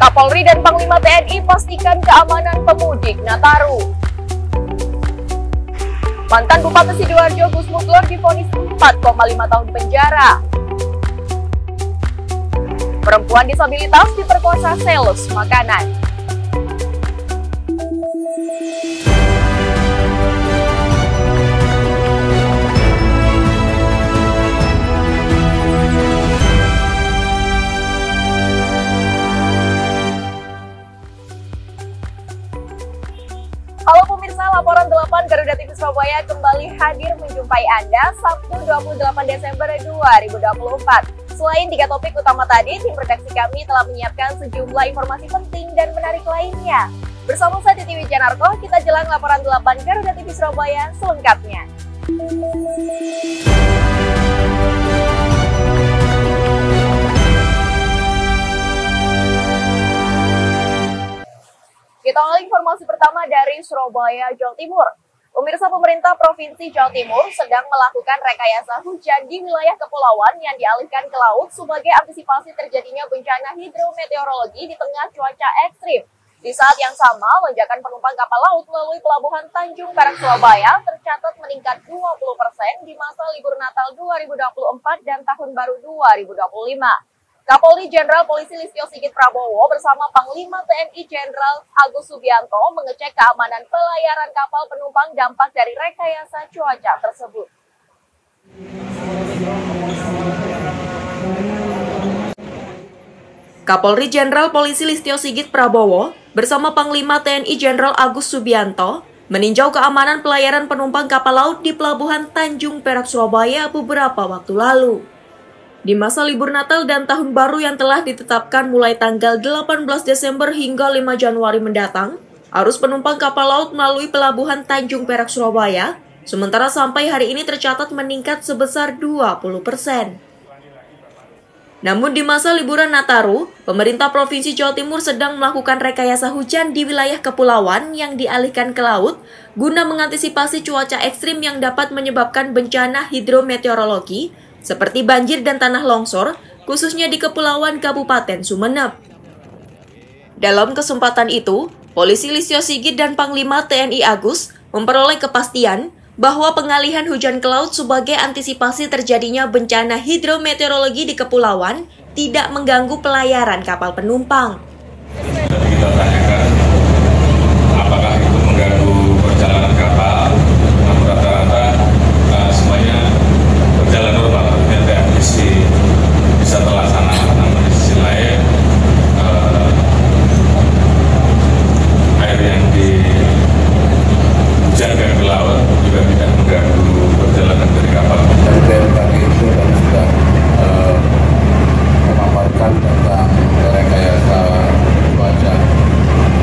Kapolri dan Panglima TNI pastikan keamanan pemudik Nataru. Mantan Bupati Sidoarjo Gus Muglor divonis 4,5 tahun penjara. Perempuan disabilitas diperkosa sales makanan. Halo pemirsa, laporan 8 Garuda TV Surabaya kembali hadir menjumpai Anda Sabtu 28 Desember 2024. Selain 3 topik utama tadi, tim redaksi kami telah menyiapkan sejumlah informasi penting dan menarik lainnya. Bersama saya Titi Wijanarko, kita jelang laporan 8 Garuda TV Surabaya selengkapnya. Kita awali informasi pertama dari Surabaya, Jawa Timur. Pemirsa, pemerintah Provinsi Jawa Timur sedang melakukan rekayasa hujan di wilayah kepulauan yang dialihkan ke laut sebagai antisipasi terjadinya bencana hidrometeorologi di tengah cuaca ekstrim. Di saat yang sama, lonjakan penumpang kapal laut melalui pelabuhan Tanjung Perak Surabaya tercatat meningkat 20% di masa libur Natal 2024 dan Tahun Baru 2025. Kapolri Jenderal Polisi Listio Sigit Prabowo bersama Panglima TNI Jenderal Agus Subianto mengecek keamanan pelayaran kapal penumpang dampak dari rekayasa cuaca tersebut. Kapolri Jenderal Polisi Listio Sigit Prabowo bersama Panglima TNI Jenderal Agus Subianto meninjau keamanan pelayaran penumpang kapal laut di Pelabuhan Tanjung Perak Surabaya beberapa waktu lalu. Di masa libur Natal dan Tahun Baru yang telah ditetapkan mulai tanggal 18 Desember hingga 5 Januari mendatang, arus penumpang kapal laut melalui Pelabuhan Tanjung Perak Surabaya, sementara sampai hari ini tercatat meningkat sebesar 20%. Namun di masa liburan Nataru, pemerintah Provinsi Jawa Timur sedang melakukan rekayasa hujan di wilayah kepulauan yang dialihkan ke laut guna mengantisipasi cuaca ekstrim yang dapat menyebabkan bencana hidrometeorologi seperti banjir dan tanah longsor, khususnya di Kepulauan Kabupaten Sumeneb. Dalam kesempatan itu, Polisi Listio Sigit dan Panglima TNI Agus memperoleh kepastian bahwa pengalihan hujan ke laut sebagai antisipasi terjadinya bencana hidrometeorologi di kepulauan tidak mengganggu pelayaran kapal penumpang. Kita tanyakan apakah itu mengganggu perjalanan kapal, namun rata-rata semuanya berjalan normal, artinya bisa terlaksana. Namun di sisi lain air yang dihujankan ke laut juga tidak mengganggu perjalanan dari kapal. Dari BMKG itu kami sudah memaparkan tentang rekayasa cuaca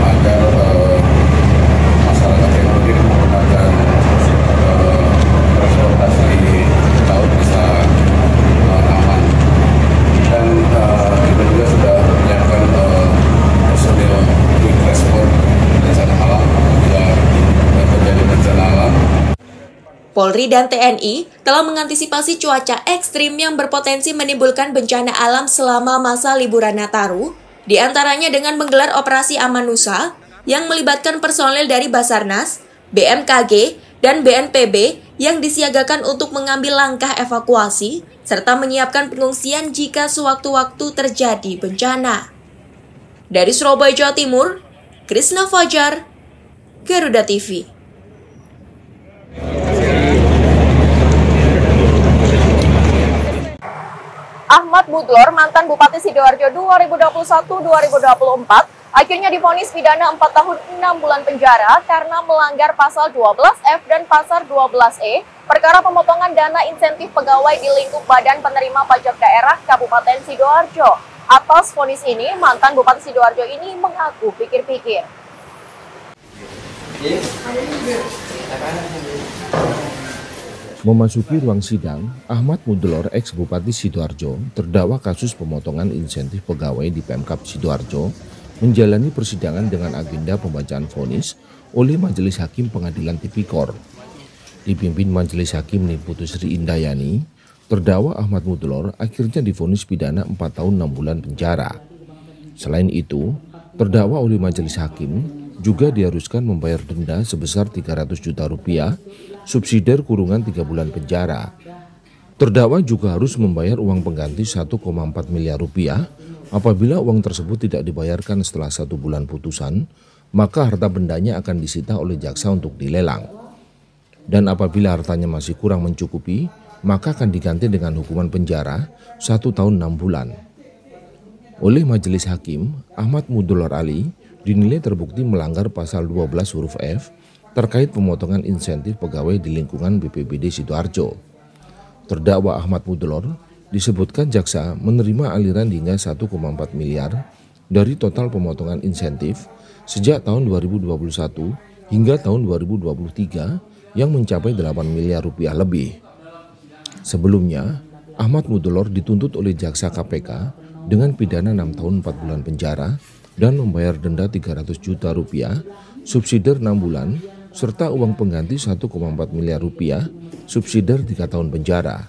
agar masyarakat yang mudik menggunakan transportasi laut bisa aman. Dan kita juga sudah menyiapkan personil quick response bencana alam apabila terjadi bencana alam. Polri dan TNI telah mengantisipasi cuaca ekstrim yang berpotensi menimbulkan bencana alam selama masa liburan Nataru, di antaranya dengan menggelar operasi Amanusa yang melibatkan personel dari Basarnas, BMKG, dan BNPB yang disiagakan untuk mengambil langkah evakuasi serta menyiapkan pengungsian jika sewaktu-waktu terjadi bencana. Dari Surabaya, Jawa Timur, Krisna Fajar, Garuda TV. Ahmad Muglor, mantan Bupati Sidoarjo 2021-2024, akhirnya divonis pidana 4 tahun 6 bulan penjara karena melanggar pasal 12F dan pasal 12E perkara pemotongan dana insentif pegawai di lingkup Badan Penerima Pajak Daerah Kabupaten Sidoarjo. Atas vonis ini, mantan Bupati Sidoarjo ini mengaku pikir-pikir. Memasuki ruang sidang, Ahmad Muglor, ex-Bupati Sidoarjo, terdakwa kasus pemotongan insentif pegawai di Pemkab Sidoarjo, menjalani persidangan dengan agenda pembacaan vonis oleh Majelis Hakim Pengadilan Tipikor. Dipimpin Majelis Hakim Niputu Sri Indayani, terdakwa Ahmad Muglor akhirnya divonis pidana 4 tahun 6 bulan penjara. Selain itu, Terdakwa oleh majelis hakim juga diharuskan membayar denda sebesar 300 juta rupiah, subsidiar kurungan 3 bulan penjara. Terdakwa juga harus membayar uang pengganti 1,4 miliar rupiah. Apabila uang tersebut tidak dibayarkan setelah 1 bulan putusan, maka harta bendanya akan disita oleh jaksa untuk dilelang. Dan apabila hartanya masih kurang mencukupi, maka akan diganti dengan hukuman penjara 1 tahun 6 bulan. Oleh majelis hakim, Ahmad Mudolor Ali dinilai terbukti melanggar pasal 12 huruf F terkait pemotongan insentif pegawai di lingkungan BPBD Sidoarjo. Terdakwa Ahmad Mudolor disebutkan jaksa menerima aliran hingga 1,4 miliar dari total pemotongan insentif sejak tahun 2021 hingga tahun 2023 yang mencapai 8 miliar rupiah lebih. Sebelumnya, Ahmad Mudolor dituntut oleh jaksa KPK dengan pidana 6 tahun 4 bulan penjara dan membayar denda 300 juta rupiah, subsidiar 6 bulan, serta uang pengganti 1,4 miliar rupiah, subsidiar 3 tahun penjara.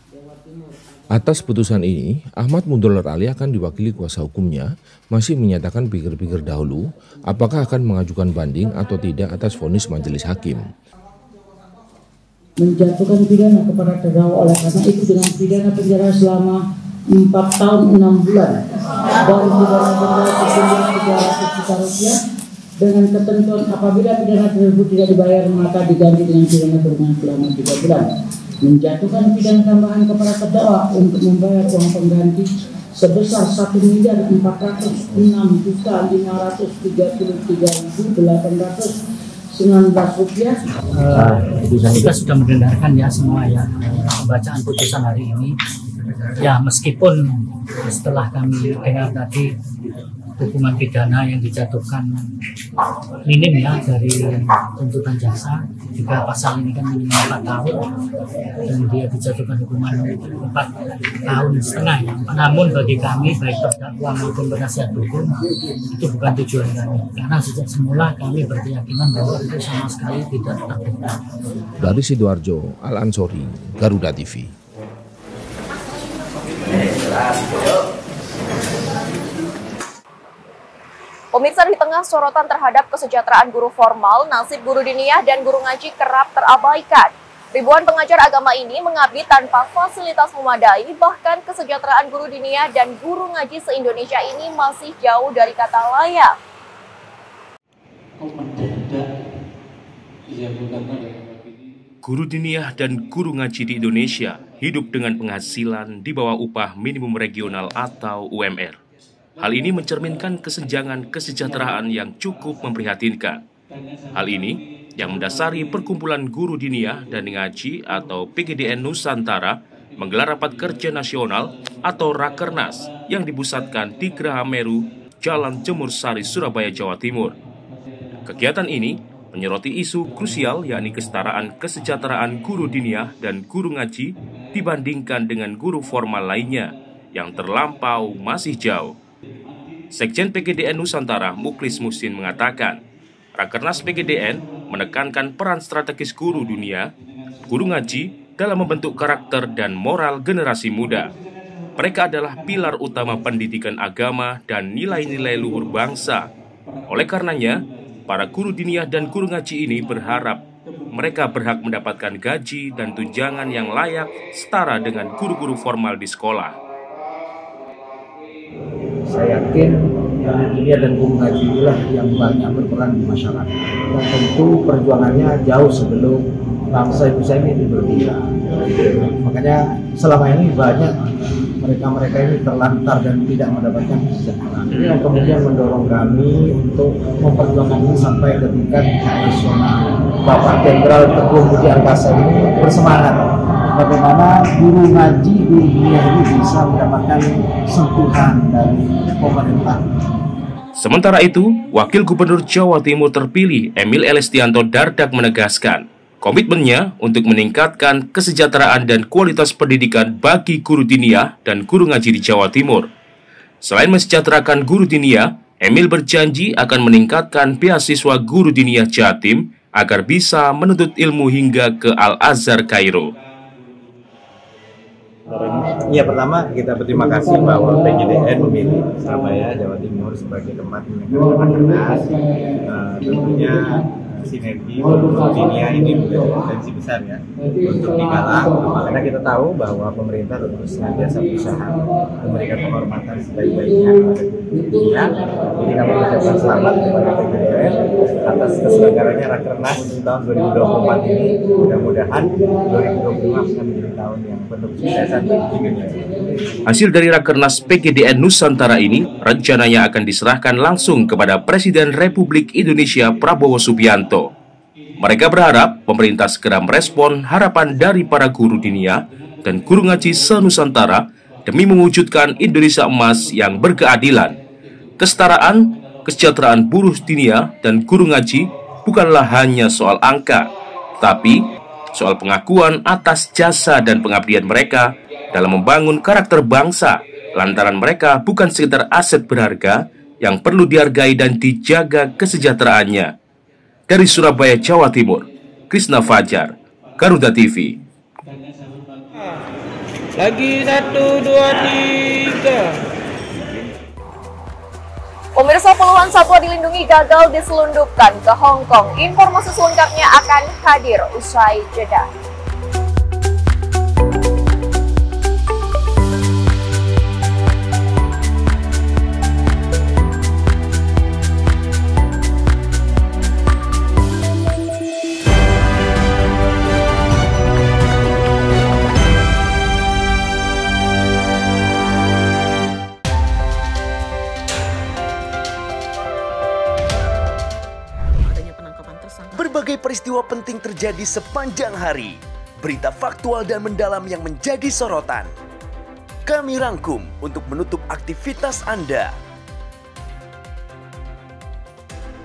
Atas putusan ini, Ahmad Mudolor Ali akan diwakili kuasa hukumnya masih menyatakan pikir-pikir dahulu apakah akan mengajukan banding atau tidak atas vonis majelis hakim. Menjatuhkan pidana kepada terdakwa oleh karena itu dengan pidana penjara selama 4 tahun 6 bulan dan pidana denda sebesar 300 juta rupiah dengan ketentuan apabila pidana tersebut tidak dibayar maka diganti dengan pidana kurungan selama 3 bulan. Menjatuhkan pidana tambahan kepada terdakwa untuk membayar uang pengganti sebesar 1.533.819 rupiah. Kita sudah mendengarkan ya semua ya pembacaan putusan hari ini. Ya meskipun setelah kami dengar tadi hukuman pidana yang dijatuhkan minim ya dari tuntutan jaksa, juga pasal ini kan minim 4 tahun dan dia dijatuhkan hukuman 4,5 tahun ya. Namun bagi kami baik terdakwa maupun penasihat hukum itu bukan tujuan kami, karena sejak semula kami berkeyakinan bahwa itu sama sekali tidak terbukti. Dari Sidoarjo, Al Ansori, Garuda TV. Pemirsa, di tengah sorotan terhadap kesejahteraan guru formal, nasib guru diniyah dan guru ngaji kerap terabaikan. Ribuan pengajar agama ini mengabdi tanpa fasilitas memadai, bahkan kesejahteraan guru diniyah dan guru ngaji se-Indonesia ini masih jauh dari kata layak. Guru diniyah dan guru ngaji di Indonesia hidup dengan penghasilan di bawah upah minimum regional atau UMR. Hal ini mencerminkan kesenjangan kesejahteraan yang cukup memprihatinkan. Hal ini yang mendasari Perkumpulan Guru Diniyah dan Ngaji atau PGDN Nusantara menggelar rapat kerja nasional atau Rakernas yang dipusatkan di Geraha Meru, Jalan Jemur Sari, Surabaya, Jawa Timur. Kegiatan ini menyoroti isu krusial yakni kesetaraan kesejahteraan guru diniyah dan guru ngaji dibandingkan dengan guru formal lainnya yang terlampau masih jauh. Sekjen PGDN Nusantara Muklis Musin mengatakan, Rakernas PGDN menekankan peran strategis guru dunia, guru ngaji dalam membentuk karakter dan moral generasi muda. Mereka adalah pilar utama pendidikan agama dan nilai-nilai luhur bangsa. Oleh karenanya, para guru diniyah dan guru ngaji ini berharap mereka berhak mendapatkan gaji dan tunjangan yang layak setara dengan guru-guru formal di sekolah. Saya yakin guru diniyah dan guru ngaji inilah yang banyak berperan di masyarakat. Dan tentu perjuangannya jauh sebelum bangsa Indonesia ini berdiri. Makanya selama ini banyak mereka ini terlantar dan tidak mendapatkan kesejahteraan. Ini yang kemudian mendorong kami untuk memperjuangkan ini sampai ke tingkat nasional. Bapak Jenderal Teguh Budi Angkasa ini bersemangat bagaimana guru ngaji, guru diniyah ini bisa mendapatkan sentuhan dari pemerintah. Sementara itu, Wakil Gubernur Jawa Timur terpilih Emil Elestianto Dardak menegaskan komitmennya untuk meningkatkan kesejahteraan dan kualitas pendidikan bagi guru diniyah dan guru ngaji di Jawa Timur. Selain mensejahterakan guru diniyah, Emil berjanji akan meningkatkan beasiswa guru diniyah Jatim agar bisa menuntut ilmu hingga ke Al-Azhar Kairo. Ya, pertama kita berterima kasih bahwa PGDN memilih Surabaya, Jawa Timur sebagai tempat menyelenggarakan Rakernas. Tentunya sinergi dunia ini menjadi potensi besar ya untuk digalang, karena kita tahu bahwa pemerintah terus senantiasa berusaha memberikan penghormatan sebaik-baiknya kepada dunia. Jadi kami mengucapkan selamat kepada PGDN atas keselenggaranya Rakernas di tahun 2024 ini. Mudah-mudahan 2025 akan menjadi tahun yang penuh kesuksesan bagi dunia. Hasil dari Rakernas PGDN Nusantara ini rencananya akan diserahkan langsung kepada Presiden Republik Indonesia Prabowo Subianto. Mereka berharap pemerintah segera merespon harapan dari para guru dinia dan guru ngaji se-Nusantara demi mewujudkan Indonesia emas yang berkeadilan. Kesetaraan, kesejahteraan buruh dinia dan guru ngaji bukanlah hanya soal angka, tapi soal pengakuan atas jasa dan pengabdian mereka dalam membangun karakter bangsa, lantaran mereka bukan sekedar aset berharga yang perlu dihargai dan dijaga kesejahteraannya. Dari Surabaya, Jawa Timur, Krisna Fajar, Garuda TV. Lagi 1, 2, 3. Pemirsa, puluhan satwa dilindungi gagal diselundupkan ke Hong Kong. Informasi selengkapnya akan hadir usai jeda. Berbagai peristiwa penting terjadi sepanjang hari. Berita faktual dan mendalam yang menjadi sorotan. Kami rangkum untuk menutup aktivitas Anda.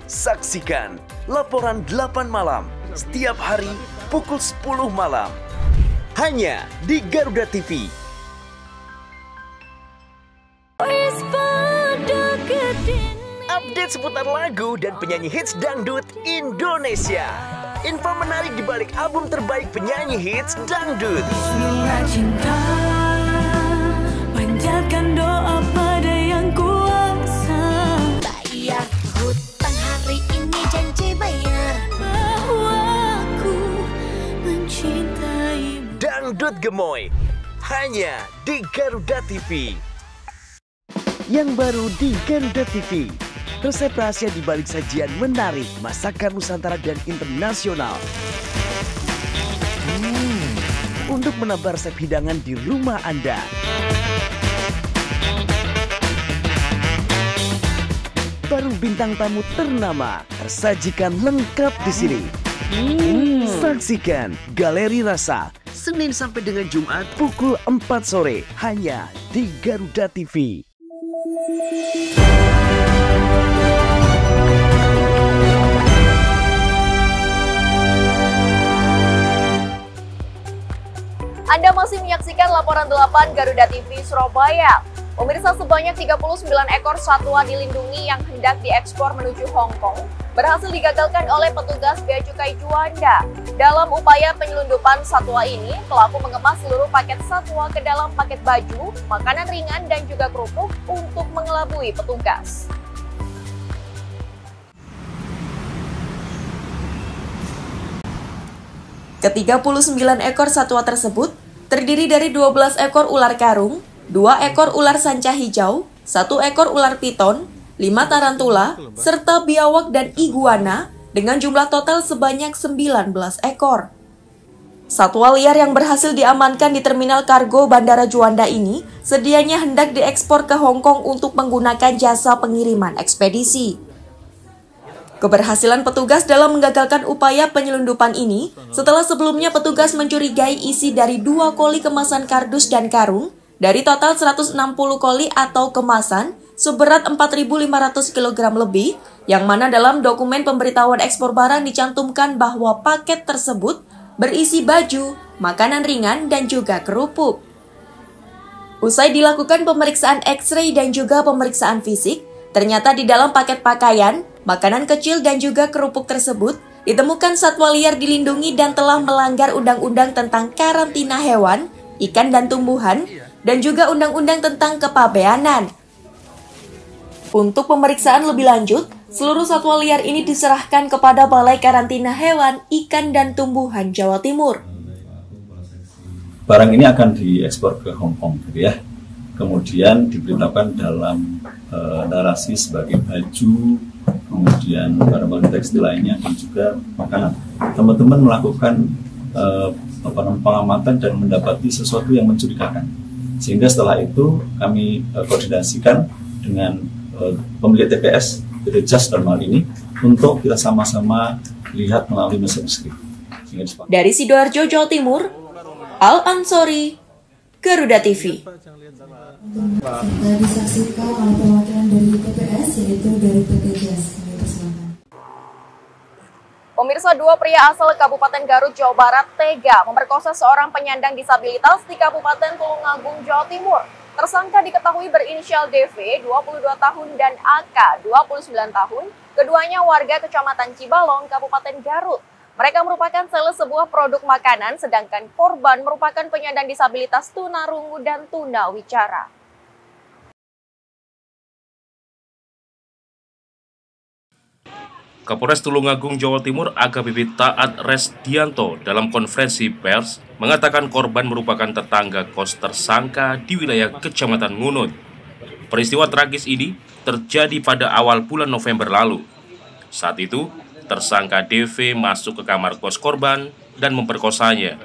Saksikan laporan 8 malam setiap hari pukul 10 malam. Hanya di Garuda TV. Update seputar lagu dan penyanyi hits dangdut Indonesia. Info menarik di balik album terbaik penyanyi hits dangdut. Bismillah cinta, panjatkan doa pada yang kuasa. Bayar hutang hari ini, janji bayar bahwa aku mencintaimu. Dangdut Gemoy hanya di Garuda TV. Yang baru di Garuda TV, resep rahasia di balik sajian menarik masakan Nusantara dan internasional. Untuk menambah resep hidangan di rumah Anda. Baru bintang tamu ternama tersajikan lengkap di sini. Saksikan Galeri Rasa Senin sampai dengan Jumat pukul 4 sore hanya di Garuda TV. Anda masih menyaksikan laporan 8 Garuda TV Surabaya. Pemirsa, sebanyak 39 ekor satwa dilindungi yang hendak diekspor menuju Hong Kong berhasil digagalkan oleh petugas Bea Cukai Juanda. Dalam upaya penyelundupan satwa ini, pelaku mengemas seluruh paket satwa ke dalam paket baju, makanan ringan dan juga kerupuk untuk mengelabui petugas. Ke-39 ekor satwa tersebut terdiri dari 12 ekor ular karung, 2 ekor ular sanca hijau, 1 ekor ular piton, 5 tarantula, serta biawak dan iguana dengan jumlah total sebanyak 19 ekor. Satwa liar yang berhasil diamankan di Terminal Kargo Bandara Juanda ini sedianya hendak diekspor ke Hong Kong untuk menggunakan jasa pengiriman ekspedisi. Keberhasilan petugas dalam menggagalkan upaya penyelundupan ini setelah sebelumnya petugas mencurigai isi dari 2 koli kemasan kardus dan karung dari total 160 koli atau kemasan seberat 4.500 kg lebih, yang mana dalam dokumen pemberitahuan ekspor barang dicantumkan bahwa paket tersebut berisi baju, makanan ringan, dan juga kerupuk. Usai dilakukan pemeriksaan X-ray dan juga pemeriksaan fisik, ternyata di dalam paket pakaian, makanan kecil dan juga kerupuk tersebut ditemukan satwa liar dilindungi dan telah melanggar undang-undang tentang karantina hewan, ikan dan tumbuhan, dan juga Undang-Undang tentang Kepabeanan. Untuk pemeriksaan lebih lanjut, seluruh satwa liar ini diserahkan kepada Balai Karantina Hewan, Ikan, dan Tumbuhan Jawa Timur. Barang ini akan diekspor ke Hong Kong, gitu ya. Kemudian diberitakan dalam narasi sebagai baju, kemudian barang-barang tekstil lainnya, dan juga makanan. Teman-teman melakukan pengamatan dan mendapati sesuatu yang mencurigakan. Sehingga setelah itu kami koordinasikan dengan pemilik TPS, PT JAS dalam hal ini, untuk kita sama-sama lihat melalui mesin script. Dari Sidoarjo, Jawa Timur, Al Ansori, Garuda TV. Serta disaksikan oleh perwakilan dari TPS, yaitu dari PT JAS. Pemirsa, dua pria asal Kabupaten Garut, Jawa Barat tega memperkosa seorang penyandang disabilitas di Kabupaten Tulungagung, Jawa Timur. Tersangka diketahui berinisial DV, 22 tahun, dan AK, 29 tahun. Keduanya warga Kecamatan Cibalong, Kabupaten Garut. Mereka merupakan sales sebuah produk makanan, sedangkan korban merupakan penyandang disabilitas tunarungu dan tunawicara. Kapolres Tulungagung, Jawa Timur, AKBP Taat Resdianto dalam konferensi pers mengatakan korban merupakan tetangga kos tersangka di wilayah Kecamatan Ngunut. Peristiwa tragis ini terjadi pada awal bulan November lalu. Saat itu, tersangka DV masuk ke kamar kos korban dan memperkosanya.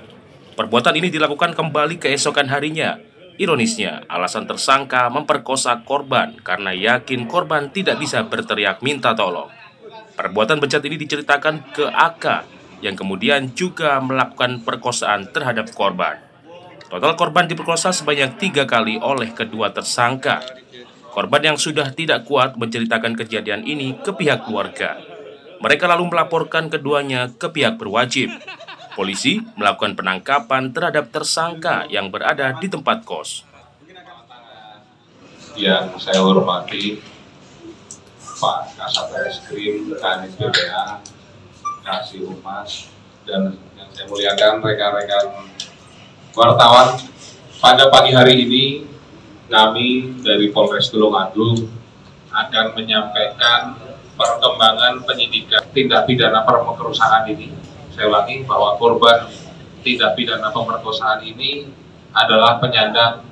Perbuatan ini dilakukan kembali keesokan harinya. Ironisnya, alasan tersangka memperkosa korban karena yakin korban tidak bisa berteriak minta tolong. Perbuatan bejat ini diceritakan ke AK yang kemudian juga melakukan perkosaan terhadap korban. Total korban diperkosa sebanyak 3 kali oleh kedua tersangka. Korban yang sudah tidak kuat menceritakan kejadian ini ke pihak keluarga. Mereka lalu melaporkan keduanya ke pihak berwajib. Polisi melakukan penangkapan terhadap tersangka yang berada di tempat kos. Yang saya hormati Pak Kasat Reskrim, Kanit BPA, Kasih Humas, dan yang saya muliakan rekan-rekan wartawan. Pada pagi hari ini, kami dari Polres Tulungagung akan menyampaikan perkembangan penyidikan tindak pidana pemerkosaan ini. Saya ulangi bahwa korban tindak pidana pemerkosaan ini adalah penyandang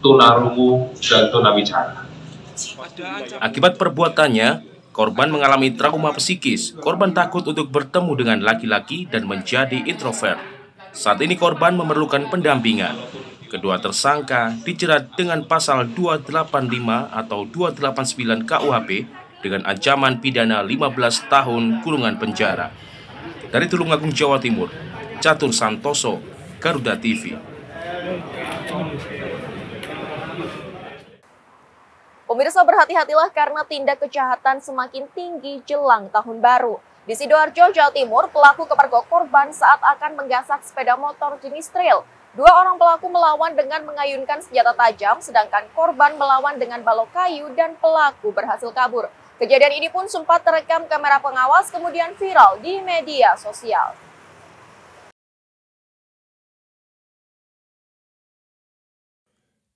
tunarungu dan tunawicara. Akibat perbuatannya, korban mengalami trauma psikis. Korban takut untuk bertemu dengan laki-laki dan menjadi introvert. Saat ini korban memerlukan pendampingan. Kedua tersangka dijerat dengan pasal 285 atau 289 KUHP dengan ancaman pidana 15 tahun kurungan penjara. Dari Tulungagung, Jawa Timur, Catur Santoso, Garuda TV. Pemirsa, berhati-hatilah karena tindak kejahatan semakin tinggi jelang tahun baru. Di Sidoarjo, Jawa Timur, pelaku kepergok korban saat akan menggasak sepeda motor jenis trail. 2 orang pelaku melawan dengan mengayunkan senjata tajam, sedangkan korban melawan dengan balok kayu dan pelaku berhasil kabur. Kejadian ini pun sempat terekam kamera pengawas kemudian viral di media sosial.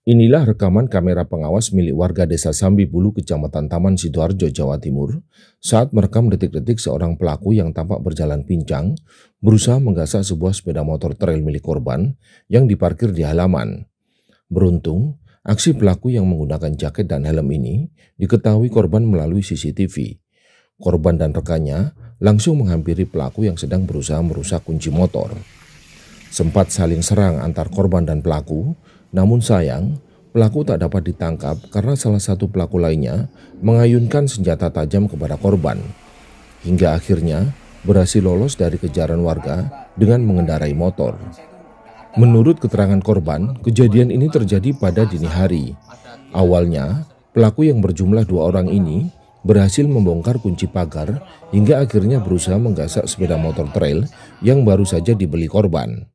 Inilah rekaman kamera pengawas milik warga Desa Sambibulu, Kecamatan Taman Sidoarjo, Jawa Timur, saat merekam detik-detik seorang pelaku yang tampak berjalan pincang berusaha menggasak sebuah sepeda motor trail milik korban yang diparkir di halaman. Beruntung, aksi pelaku yang menggunakan jaket dan helm ini diketahui korban melalui CCTV. Korban dan rekannya langsung menghampiri pelaku yang sedang berusaha merusak kunci motor. Sempat saling serang antar korban dan pelaku, namun sayang, pelaku tak dapat ditangkap karena salah satu pelaku lainnya mengayunkan senjata tajam kepada korban. Hingga akhirnya berhasil lolos dari kejaran warga dengan mengendarai motor. Menurut keterangan korban, kejadian ini terjadi pada dini hari. Awalnya, pelaku yang berjumlah 2 orang ini berhasil membongkar kunci pagar hingga akhirnya berusaha menggasak sepeda motor trail yang baru saja dibeli korban.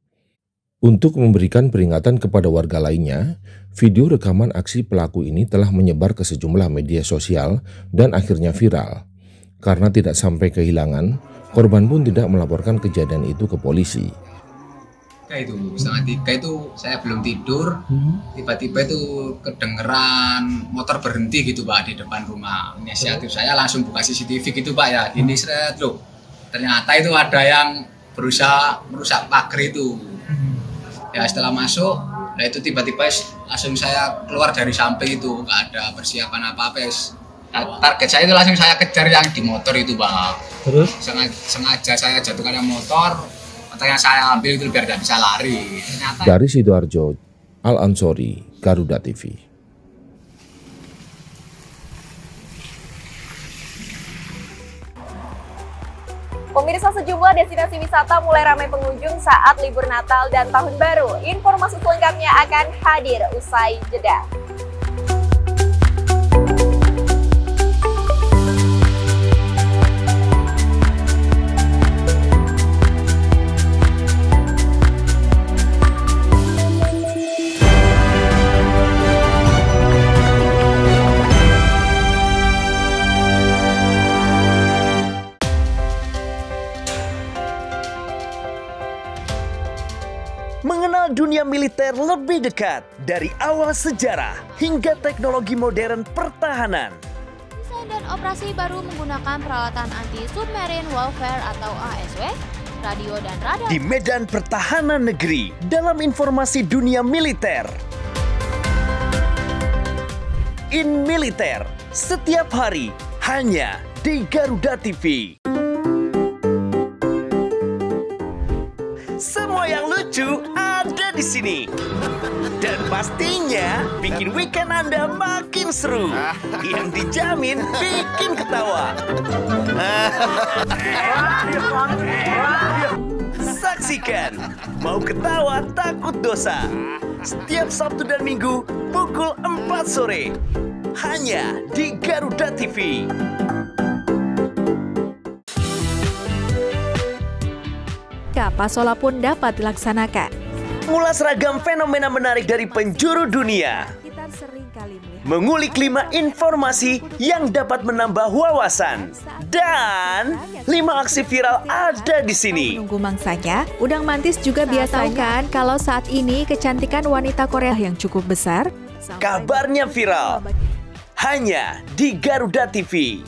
Untuk memberikan peringatan kepada warga lainnya, video rekaman aksi pelaku ini telah menyebar ke sejumlah media sosial dan akhirnya viral. Karena tidak sampai kehilangan, korban pun tidak melaporkan kejadian itu ke polisi. setengah 3 itu saya belum tidur, tiba-tiba itu kedengeran motor berhenti gitu Pak di depan rumah. Inisiatif saya langsung buka CCTV gitu Pak ya, ini seret loh. Ternyata itu ada yang berusaha merusak pagar itu. Ya setelah masuk, nah itu tiba-tiba langsung saya keluar dari samping itu, nggak ada persiapan apa-apa ya. Target saya itu langsung saya kejar yang di motor itu Pak. Terus? Sengaja saya jatuhkan yang motor, yang saya ambil itu biar tidak bisa lari. Ternyata... Dari Sidoarjo, Al Ansori, Garuda TV. Pemirsa, sejumlah destinasi wisata mulai ramai pengunjung saat libur Natal dan Tahun Baru. Informasi selengkapnya akan hadir usai jeda. Mengenal dunia militer lebih dekat dari awal sejarah hingga teknologi modern pertahanan. Desain dan operasi baru menggunakan peralatan anti-submarine warfare atau ASW, radio dan radar. Di medan pertahanan negeri dalam informasi dunia militer. In Militer, setiap hari hanya di Garuda TV. Semua yang lucu ada di sini. Dan pastinya bikin weekend Anda makin seru. Yang dijamin bikin ketawa. Saksikan Mau Ketawa Takut Dosa setiap Sabtu dan Minggu pukul 4 sore hanya di Garuda TV. Pasola pun dapat dilaksanakan. Mulas ragam fenomena menarik dari penjuru dunia. Kita sering kali melihat mengulik 5 informasi yang dapat menambah wawasan. Dan 5 aksi viral ada di sini. Menunggu mangsanya, udang mantis juga biasa kan kalau saat ini kecantikan wanita Korea yang cukup besar. Kabarnya viral hanya di Garuda TV.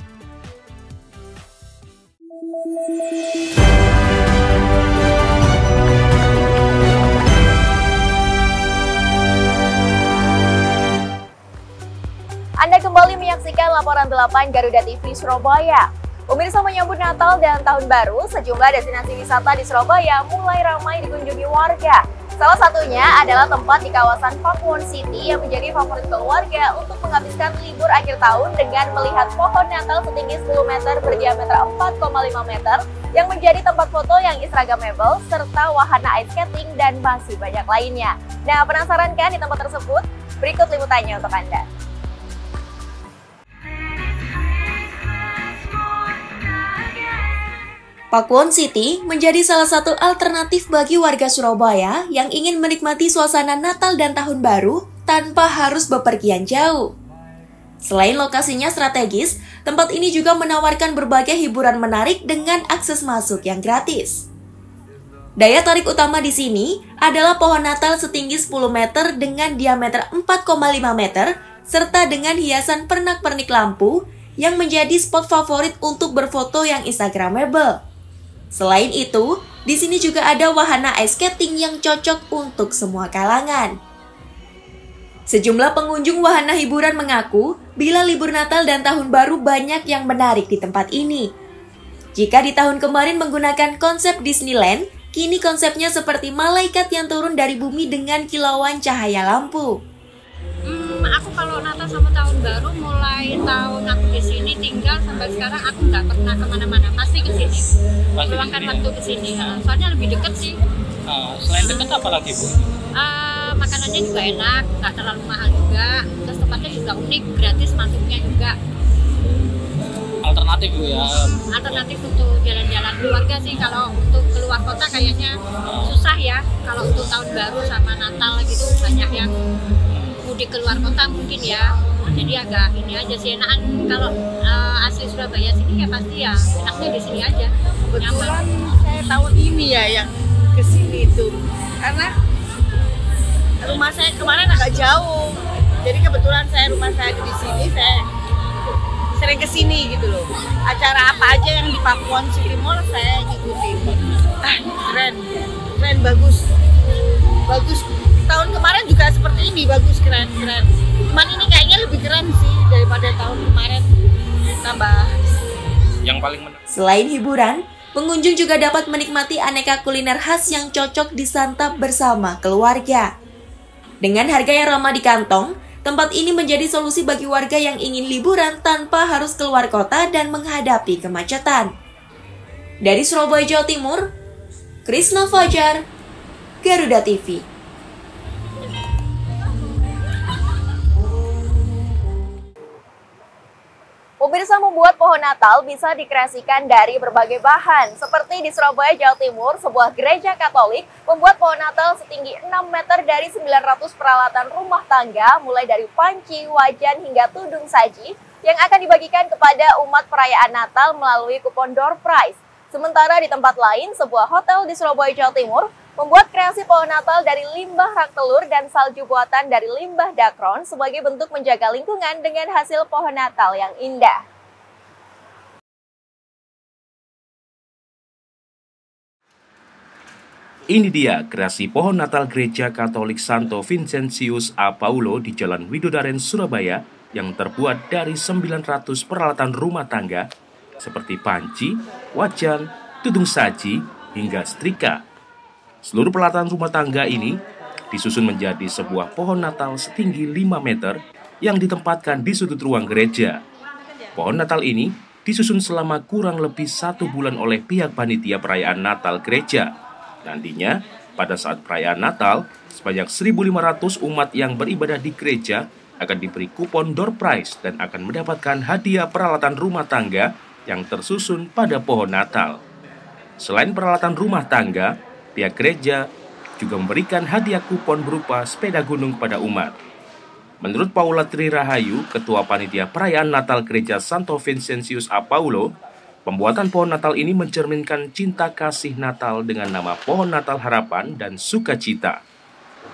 Anda kembali menyaksikan laporan 8 Garuda TV Surabaya. Pemirsa, menyambut Natal dan Tahun Baru, sejumlah destinasi wisata di Surabaya mulai ramai dikunjungi warga. Salah satunya adalah tempat di kawasan Pakuwon City yang menjadi favorit keluarga untuk menghabiskan libur akhir tahun dengan melihat pohon Natal setinggi 10 meter berdiameter 4,5 meter yang menjadi tempat foto yang instagramable serta wahana ice skating dan masih banyak lainnya. Nah, penasaran kan di tempat tersebut? Berikut liputannya untuk Anda. Pakuwon City menjadi salah satu alternatif bagi warga Surabaya yang ingin menikmati suasana Natal dan Tahun Baru tanpa harus bepergian jauh. Selain lokasinya strategis, tempat ini juga menawarkan berbagai hiburan menarik dengan akses masuk yang gratis. Daya tarik utama di sini adalah pohon Natal setinggi 10 meter dengan diameter 4,5 meter serta dengan hiasan pernak-pernik lampu yang menjadi spot favorit untuk berfoto yang instagramable. Selain itu, di sini juga ada wahana ice skating yang cocok untuk semua kalangan. Sejumlah pengunjung wahana hiburan mengaku bila libur Natal dan Tahun Baru banyak yang menarik di tempat ini. Jika di tahun kemarin menggunakan konsep Disneyland, kini konsepnya seperti malaikat yang turun dari bumi dengan kilauan cahaya lampu. Aku kalau Natal sama Tahun Baru mulai tahun aku di sini tinggal sampai sekarang aku nggak pernah kemana-mana, pasti ke sini. Meluangkan waktu ke sini, soalnya lebih dekat sih. Selain dekat apa lagi Bu? Makanannya juga enak, nggak terlalu mahal juga, terus tempatnya juga unik, gratis masuknya juga. Alternatif Bu ya? Alternatif untuk jalan-jalan keluarga sih, kalau untuk keluar kota kayaknya susah ya. Kalau untuk Tahun Baru sama Natal gitu banyak yang mudik keluar kota mungkin ya, jadi agak ini aja sih enakan. Kalau asli Surabaya sini ya pasti ya enaknya di sini aja. Kebetulan saya tahun ini ya yang kesini itu karena rumah saya kemarin agak jauh. Jadi kebetulan rumah saya di sini, saya sering kesini gitu loh. Acara apa aja yang di Pakuwon City Mall saya ngikutin. Keren, bagus. Tahun kemarin juga seperti ini, bagus, keren. Cuman ini kayaknya lebih keren sih daripada tahun kemarin. Tambah. Yang paling menarik. Selain hiburan, pengunjung juga dapat menikmati aneka kuliner khas yang cocok disantap bersama keluarga. Dengan harga yang ramah di kantong, tempat ini menjadi solusi bagi warga yang ingin liburan tanpa harus keluar kota dan menghadapi kemacetan. Dari Surabaya, Jawa Timur, Krisna Fajar, Garuda TV. Pemirsa, membuat pohon Natal bisa dikreasikan dari berbagai bahan. Seperti di Surabaya, Jawa Timur, sebuah gereja Katolik membuat pohon Natal setinggi 6 meter dari 900 peralatan rumah tangga, mulai dari panci, wajan, hingga tudung saji, yang akan dibagikan kepada umat perayaan Natal melalui kupon door prize. Sementara di tempat lain, sebuah hotel di Surabaya, Jawa Timur, membuat kreasi pohon Natal dari limbah rak telur dan salju buatan dari limbah dakron sebagai bentuk menjaga lingkungan dengan hasil pohon Natal yang indah. Ini dia kreasi pohon Natal Gereja Katolik Santo Vincentius A. Paulo di Jalan Widodaren, Surabaya yang terbuat dari 900 peralatan rumah tangga seperti panci, wajan, tudung saji, hingga setrika. Seluruh peralatan rumah tangga ini disusun menjadi sebuah pohon Natal setinggi 5 meter yang ditempatkan di sudut ruang gereja. Pohon Natal ini disusun selama kurang lebih 1 bulan oleh pihak panitia perayaan Natal gereja. Nantinya, pada saat perayaan Natal, sebanyak 1.500 umat yang beribadah di gereja akan diberi kupon door prize dan akan mendapatkan hadiah peralatan rumah tangga yang tersusun pada pohon Natal. Selain peralatan rumah tangga, pihak gereja juga memberikan hadiah kupon berupa sepeda gunung pada umat. Menurut Paula Tri Rahayu, Ketua Panitia Perayaan Natal Gereja Santo Vincentius A. Paulo, pembuatan pohon Natal ini mencerminkan cinta kasih Natal dengan nama Pohon Natal Harapan dan Sukacita.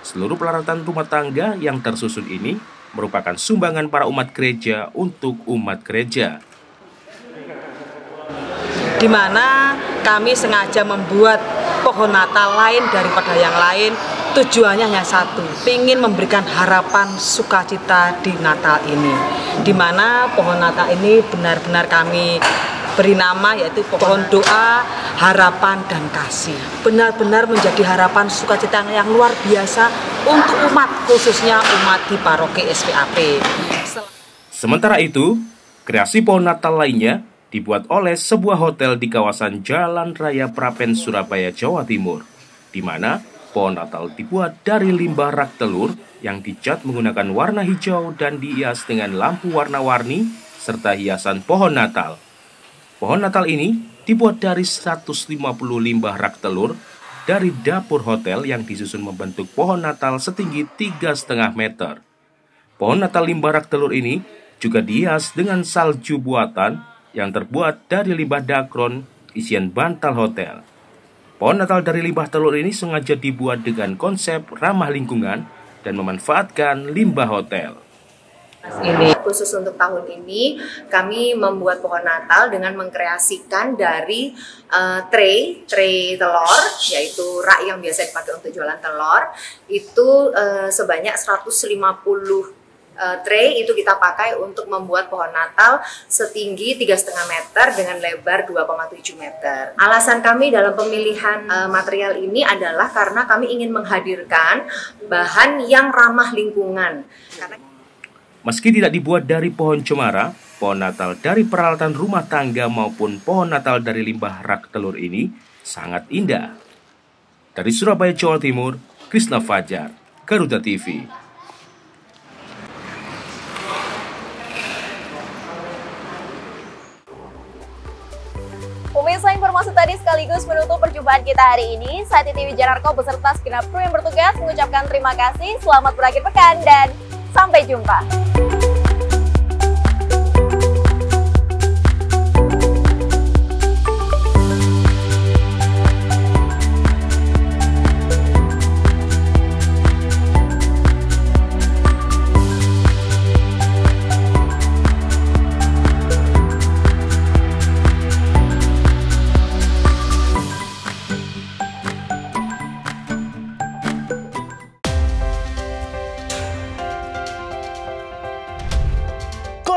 Seluruh peralatan rumah tangga yang tersusun ini merupakan sumbangan para umat gereja untuk umat gereja. Di mana kami sengaja membuat pohon Natal lain daripada yang lain, tujuannya hanya satu, ingin memberikan harapan sukacita di Natal ini. Di mana pohon Natal ini benar-benar kami beri nama yaitu pohon doa, harapan, dan kasih. Benar-benar menjadi harapan sukacita yang luar biasa untuk umat, khususnya umat di paroki SPAP. Sementara itu, kreasi pohon Natal lainnya dibuat oleh sebuah hotel di kawasan Jalan Raya Prapen, Surabaya, Jawa Timur, di mana pohon Natal dibuat dari limbah rak telur yang dicat menggunakan warna hijau dan dihias dengan lampu warna-warni serta hiasan pohon Natal. Pohon Natal ini dibuat dari 150 limbah rak telur dari dapur hotel yang disusun membentuk pohon Natal setinggi 3,5 meter. Pohon Natal limbah rak telur ini juga dihias dengan salju buatan yang terbuat dari limbah dakron isian bantal hotel. Pohon Natal dari limbah telur ini sengaja dibuat dengan konsep ramah lingkungan dan memanfaatkan limbah hotel. Ini khusus untuk tahun ini kami membuat pohon Natal dengan mengkreasikan dari tray telur, yaitu rak yang biasa dipakai untuk jualan telur, itu sebanyak 150 tray itu kita pakai untuk membuat pohon Natal setinggi 3,5 meter dengan lebar 2,7 meter. Alasan kami dalam pemilihan material ini adalah karena kami ingin menghadirkan bahan yang ramah lingkungan. Meski tidak dibuat dari pohon cemara, pohon Natal dari peralatan rumah tangga maupun pohon Natal dari limbah rak telur ini sangat indah. Dari Surabaya, Jawa Timur, Krisna Fajar, Garuda TV. Pemirsa, informasi tadi sekaligus menutup perjumpaan kita hari ini. Saya Titi Wijanarko beserta segenap kru yang bertugas mengucapkan terima kasih, selamat berakhir pekan, dan sampai jumpa.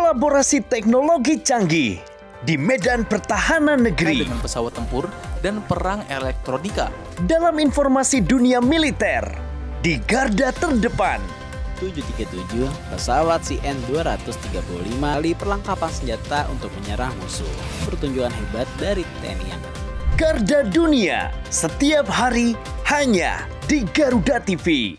kolaborasi teknologi canggih di medan pertahanan negeri dengan pesawat tempur dan perang elektronika. Dalam informasi dunia militer di garda terdepan. 737 pesawat CN-235 kali perlengkapan senjata untuk menyerang musuh. Pertunjukan hebat dari TNI Angkatan. Garda dunia setiap hari hanya di Garuda TV.